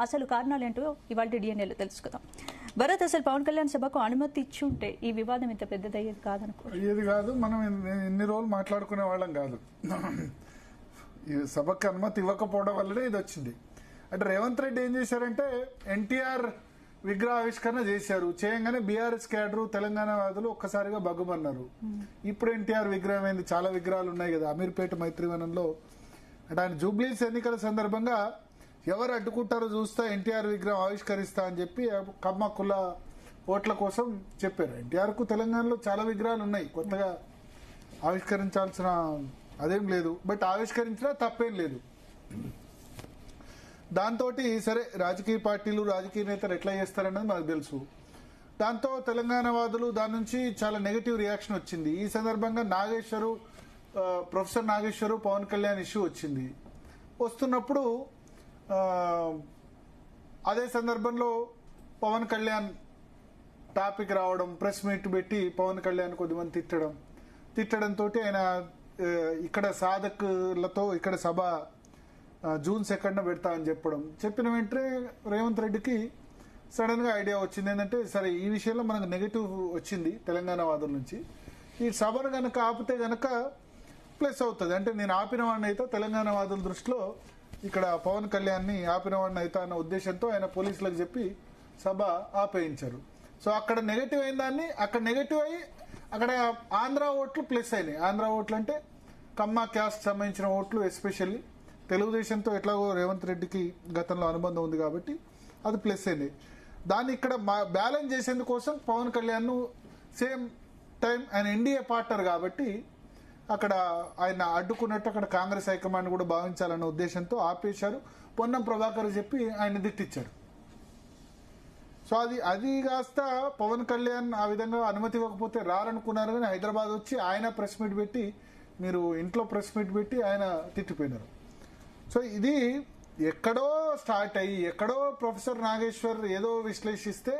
అసలు కారణాలేంటో ఇవాళ డిఎన్ఏలో తెలుసుకుందాం. భరత్, అసలు పవన్ కళ్యాణ్ సభకు అనుమతి ఇచ్చి ఉంటే ఈ వివాదం ఇంత పెద్దదయ్యేది కాదనుకో. అయ్యేది కాదు. మనం ఇన్ని రోజులు మాట్లాడుకునే వాళ్ళం కాదు. ఈ సభకు అనుమతి ఇవ్వకపోవడం వల్లనే ఇది వచ్చింది. అంటే రేవంత్ రెడ్డి ఏం చేశారంటే ఎన్టీఆర్ విగ్రహ ఆవిష్కరణ చేశారు. చేయగానే బీఆర్ఎస్ క్యాడరు తెలంగాణ వాదులు ఒక్కసారిగా బగ్గుమన్నారు. ఇప్పుడు ఎన్టీఆర్ విగ్రహం ఏంది, చాలా విగ్రహాలు ఉన్నాయి కదా అమీర్పేట మైత్రివనంలో. అంటే ఆయన జూబ్లీస్ ఎన్నికల సందర్భంగా ఎవరు అడ్డుకుంటారో చూస్తా ఎన్టీఆర్ విగ్రహం ఆవిష్కరిస్తా అని చెప్పి కమ్మ కుల ఓట్ల కోసం చెప్పారు. ఎన్టీఆర్ కు తెలంగాణలో చాలా విగ్రహాలు ఉన్నాయి, కొత్తగా ఆవిష్కరించాల్సిన అదేం లేదు. బట్ ఆవిష్కరించినా తప్పేం లేదు. దాంతో సరే రాజకీయ పార్టీలు రాజకీయ నేతలు ఎట్లా చేస్తారన్నది మనకు తెలుసు. దాంతో తెలంగాణ వాదులు దాని నుంచి చాలా నెగటివ్ రియాక్షన్ వచ్చింది. ఈ సందర్భంగా ప్రొఫెసర్ నాగేశ్వరు పవన్ కళ్యాణ్ ఇష్యూ వచ్చింది. వస్తున్నప్పుడు అదే సందర్భంలో పవన్ కళ్యాణ్ టాపిక్ రావడం, ప్రెస్ మీట్ పెట్టి పవన్ కళ్యాణ్ కొద్దిమంది తిట్టడంతో ఆయన ఇక్కడ సాధకులతో ఇక్కడ సభ జూన్ 2న పెడతా అని చెప్పిన వెంటనే రేవంత్ రెడ్డికి సడన్ గా ఐడియా వచ్చింది. ఏంటంటే సరే ఈ విషయంలో మనకు నెగటివ్ వచ్చింది తెలంగాణ వాదుల నుంచి, ఈ సభను గనక ఆపితే గనక ప్లస్ అవుతుంది. అంటే నేను ఆపిన వాడిని అయితే తెలంగాణ వాదుల దృష్టిలో ఇక్కడ పవన్ కళ్యాణ్ ని ఆపిన వాడిని అయితే అన్న ఉద్దేశంతో ఆయన పోలీసులకు చెప్పి సభ ఆపేయించారు. సో అక్కడ నెగటివ్ అయిన దాన్ని అక్కడ నెగటివ్ అయ్యి అక్కడ ఆంధ్ర ఓట్లు ప్లస్ అయినాయి. ఆంధ్ర ఓట్లు అంటే కమ్మ క్యాస్ట్ సంబంధించిన ఓట్లు, ఎస్పెషల్లీ తెలుగుదేశంతో ఎట్లాగో రేవంత్ రెడ్డికి గతంలో అనుబంధం ఉంది కాబట్టి అది ప్లస్ అయినాయి. దాన్ని ఇక్కడ బ్యాలెన్స్ చేసేందుకోసం పవన్ కళ్యాణ్ సేమ్ టైం ఆయన ఎన్డీఏ పార్ట్నర్ కాబట్టి అక్కడ ఆయన అడ్డుకున్నట్టు అక్కడ కాంగ్రెస్ హైకమాండ్ కూడా భావించాలన్న ఉద్దేశంతో ఆపేశారు. పొన్నం ప్రభాకర్ చెప్పి ఆయన దిట్టిచ్చారు. సో అది కాస్త పవన్ కళ్యాణ్ ఆ విధంగా అనుమతి ఇవ్వకపోతే రారనుకున్నారు. కానీ హైదరాబాద్ వచ్చి ఆయన ప్రెస్ మీట్ పెట్టి, మీరు ఇంట్లో ప్రెస్ మీట్ పెట్టి ఆయన తిట్టిపోయినారు. సో ఇది ఎక్కడో స్టార్ట్ అయ్యి ఎక్కడో ప్రొఫెసర్ నాగేశ్వర్ ఏదో విశ్లేషిస్తే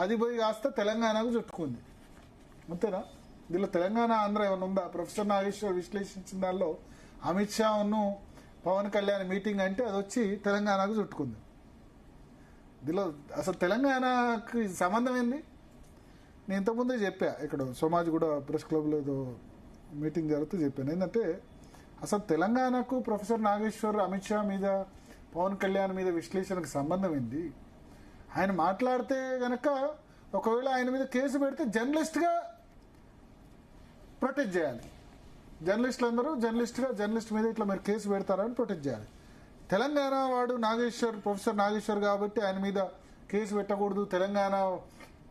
అది పోయి కాస్త తెలంగాణకు చుట్టుకుంది. అంతేనా? దీనిలో తెలంగాణ ఆంధ్ర ఏమైనా ఉందా? ప్రొఫెసర్ నాగేశ్వర్ విశ్లేషించిన దానిలో అమిత్ షా పవన్ కళ్యాణ్ మీటింగ్ అంటే అది వచ్చి తెలంగాణకు చుట్టుకుంది. దీనిలో అసలు తెలంగాణకు సంబంధం ఏంది? నేను ఇంతకుముందే చెప్పా, ఇక్కడ సోమాజిగూడ ప్రెస్ క్లబ్లో ఏదో మీటింగ్ జరిగితే చెప్పాను. ఏంటంటే అసలు తెలంగాణకు ప్రొఫెసర్ నాగేశ్వర్ అమిత్ షా మీద పవన్ కళ్యాణ్ మీద విశ్లేషణకు సంబంధం ఏంది? ఆయన మాట్లాడితే గనక ఒకవేళ ఆయన మీద కేసు పెడితే జర్నలిస్ట్గా ప్రొటెక్ట్ చేయాలి. జర్నలిస్టులు అందరూ జర్నలిస్ట్ మీద ఇట్లా మీరు కేసు పెడతారని ప్రొటెక్ట్ చేయాలి. తెలంగాణ వాడు ప్రొఫెసర్ నాగేశ్వర్ కాబట్టి ఆయన మీద కేసు పెట్టకూడదు, తెలంగాణ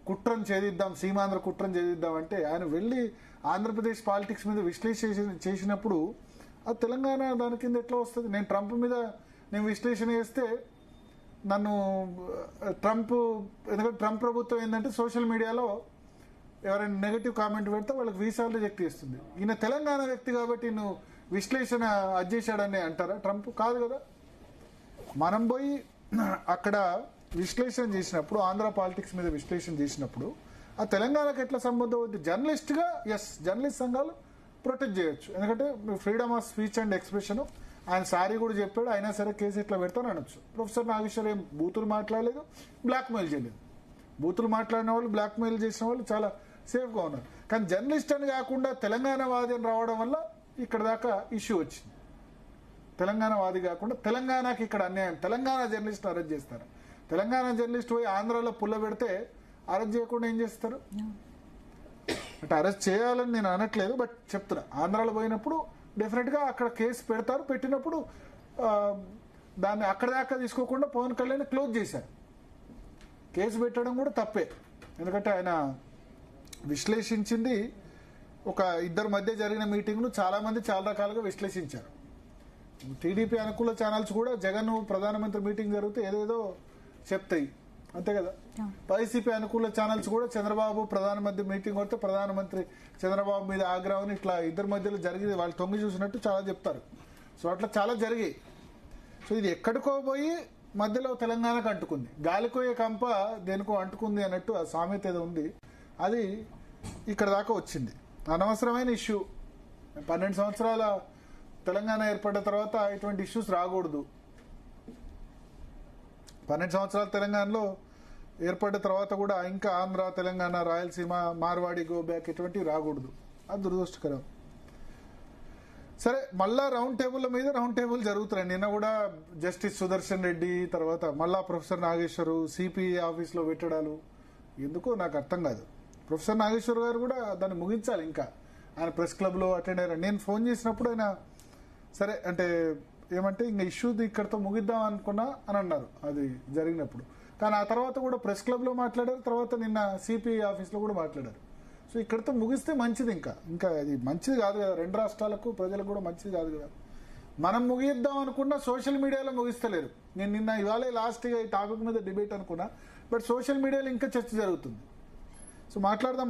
కుట్రను ఛేదిద్దాం, సీమాంధ్ర కుట్రను ఛేదిద్దాం అంటే ఆయన వెళ్ళి ఆంధ్రప్రదేశ్ పాలిటిక్స్ మీద విశ్లేషణ చేసినప్పుడు అది తెలంగాణ దాని కింద ఎట్లా వస్తుంది? నేను ట్రంప్ మీద విశ్లేషణ చేస్తే నన్ను ఎందుకంటే ట్రంప్ ప్రభుత్వం ఏంటంటే సోషల్ మీడియాలో ఎవరైనా నెగటివ్ కామెంట్ పెడితే వాళ్ళకి వీసాలు రిజెక్ట్ చేస్తుంది. ఈయన తెలంగాణ వ్యక్తి కాబట్టి నువ్వు విశ్లేషణ అజ్జేశాడని అంటారా? ట్రంప్ కాదు కదా. మనం పోయి అక్కడ విశ్లేషణ చేసినప్పుడు, ఆంధ్ర పాలిటిక్స్ మీద విశ్లేషణ చేసినప్పుడు ఆ తెలంగాణకు ఎట్లా సంబంధం అవుతుంది? జర్నలిస్ట్గా జర్నలిస్ట్ సంఘాలు ప్రొటెక్ట్ చేయొచ్చు. ఎందుకంటే freedom of speech and expression ఆయన సారీ కూడా చెప్పాడు. అయినా సరే కేసు ఇట్లా పెడతాను అనొచ్చు. ప్రొఫెసర్ నాగేశ్వర్ ఏం బూతులు మాట్లాడలేదు, బ్లాక్మెయిల్ చేయలేదు. బూతులు మాట్లాడిన వాళ్ళు, బ్లాక్మెయిల్ చేసిన వాళ్ళు చాలా సేఫ్గా ఉన్నారు. కానీ జర్నలిస్ట్ అని కాకుండా తెలంగాణ వాది అని రావడం వల్ల ఇక్కడ దాకా ఇష్యూ వచ్చింది. తెలంగాణ వాది కాకుండా తెలంగాణకి ఇక్కడ అన్యాయం. తెలంగాణ జర్నలిస్ట్ అరెస్ట్ చేస్తారు. తెలంగాణ జర్నలిస్ట్ పోయి ఆంధ్రాలో పుల్ల పెడితే అరెస్ట్ చేయకుండా ఏం చేస్తారు? అంటే అరెస్ట్ చేయాలని నేను అనట్లేదు, బట్ చెప్తున్నా. ఆంధ్రాలో పోయినప్పుడు డెఫినెట్గా అక్కడ కేసు పెడతారు. పెట్టినప్పుడు దాన్ని అక్కడ దాకా తీసుకోకుండా పవన్ కళ్యాణ్ క్లోజ్ చేశారు. కేసు పెట్టడం కూడా తప్పే. ఎందుకంటే ఆయన విశ్లేషించింది ఒక ఇద్దరి మధ్య జరిగిన మీటింగ్ను చాలా మంది చాలా రకాలుగా విశ్లేషించారు. టీడీపీ అనుకూల ఛానల్స్ కూడా జగన్ ప్రధానమంత్రి మీటింగ్ జరిగితే ఏదేదో చెప్తాయి, అంతే కదా. వైసీపీ అనుకూల ఛానల్స్ కూడా చంద్రబాబు ప్రధానమంత్రి మీటింగ్ కొడితే ప్రధానమంత్రి చంద్రబాబు మీద ఆగ్రహం ఇట్లా ఇద్దరి మధ్యలో జరిగింది వాళ్ళు తొంగి చూసినట్టు చాలా చెప్తారు. సో అట్లా చాలా జరిగాయి. సో ఇది ఎక్కడికో పోయి మధ్యలో తెలంగాణకు అంటుకుంది. గాలికోయే కంప దేనికో అంటుకుంది అన్నట్టు ఆ సామెత ఏదో ఉంది, అది ఇక్కడ దాకా వచ్చింది. అనవసరమైన ఇష్యూ. 12 సంవత్సరాల తెలంగాణ ఏర్పడిన తర్వాత ఇటువంటి ఇష్యూస్ రాకూడదు. 12 సంవత్సరాలు తెలంగాణలో ఏర్పడ్డ తర్వాత కూడా ఇంకా ఆంధ్ర, తెలంగాణ, రాయలసీమ, మార్వాడి, గో బ్యాక్ ఇటువంటివి రాకూడదు. అది దురదృష్టకరం. సరే, మళ్ళా రౌండ్ టేబుల్ మీద రౌండ్ టేబుల్ జరుగుతున్నాయి. నిన్న కూడా జస్టిస్ సుదర్శన్ రెడ్డి, తర్వాత మళ్ళా ప్రొఫెసర్ నాగేశ్వరు సిపిఐ ఆఫీస్లో పెట్టడాలు ఎందుకో నాకు అర్థం కాదు. ప్రొఫెసర్ నాగేశ్వర్ గారు కూడా దాన్ని ముగించాలి. ఇంకా ఆయన ప్రెస్ క్లబ్లో అటెండ్ అయ్యారు. నేను ఫోన్ చేసినప్పుడు ఆయన సరే అంటే ఏమంటే ఇంకా ఇష్యూది ఇక్కడితో ముగిద్దాం అనుకున్నా అని అన్నారు అది జరిగినప్పుడు. కానీ ఆ తర్వాత కూడా ప్రెస్ క్లబ్లో మాట్లాడారు, తర్వాత నిన్న సిపిఐ ఆఫీస్లో కూడా మాట్లాడారు. సో ఇక్కడితో ముగిస్తే మంచిది. ఇంకా అది మంచిది కాదు కదా, 2 రాష్ట్రాలకు ప్రజలకు కూడా మంచిది కాదు కదా. మనం ముగిద్దాం అనుకున్నా సోషల్ మీడియాలో ముగిస్తలేరు. నేను నిన్న ఇవాళ లాస్ట్గా ఈ టాపిక్ మీద డిబేట్ అనుకున్నా, బట్ సోషల్ మీడియాలో ఇంకా చర్చ జరుగుతుంది. సో మాట్లాడదాం.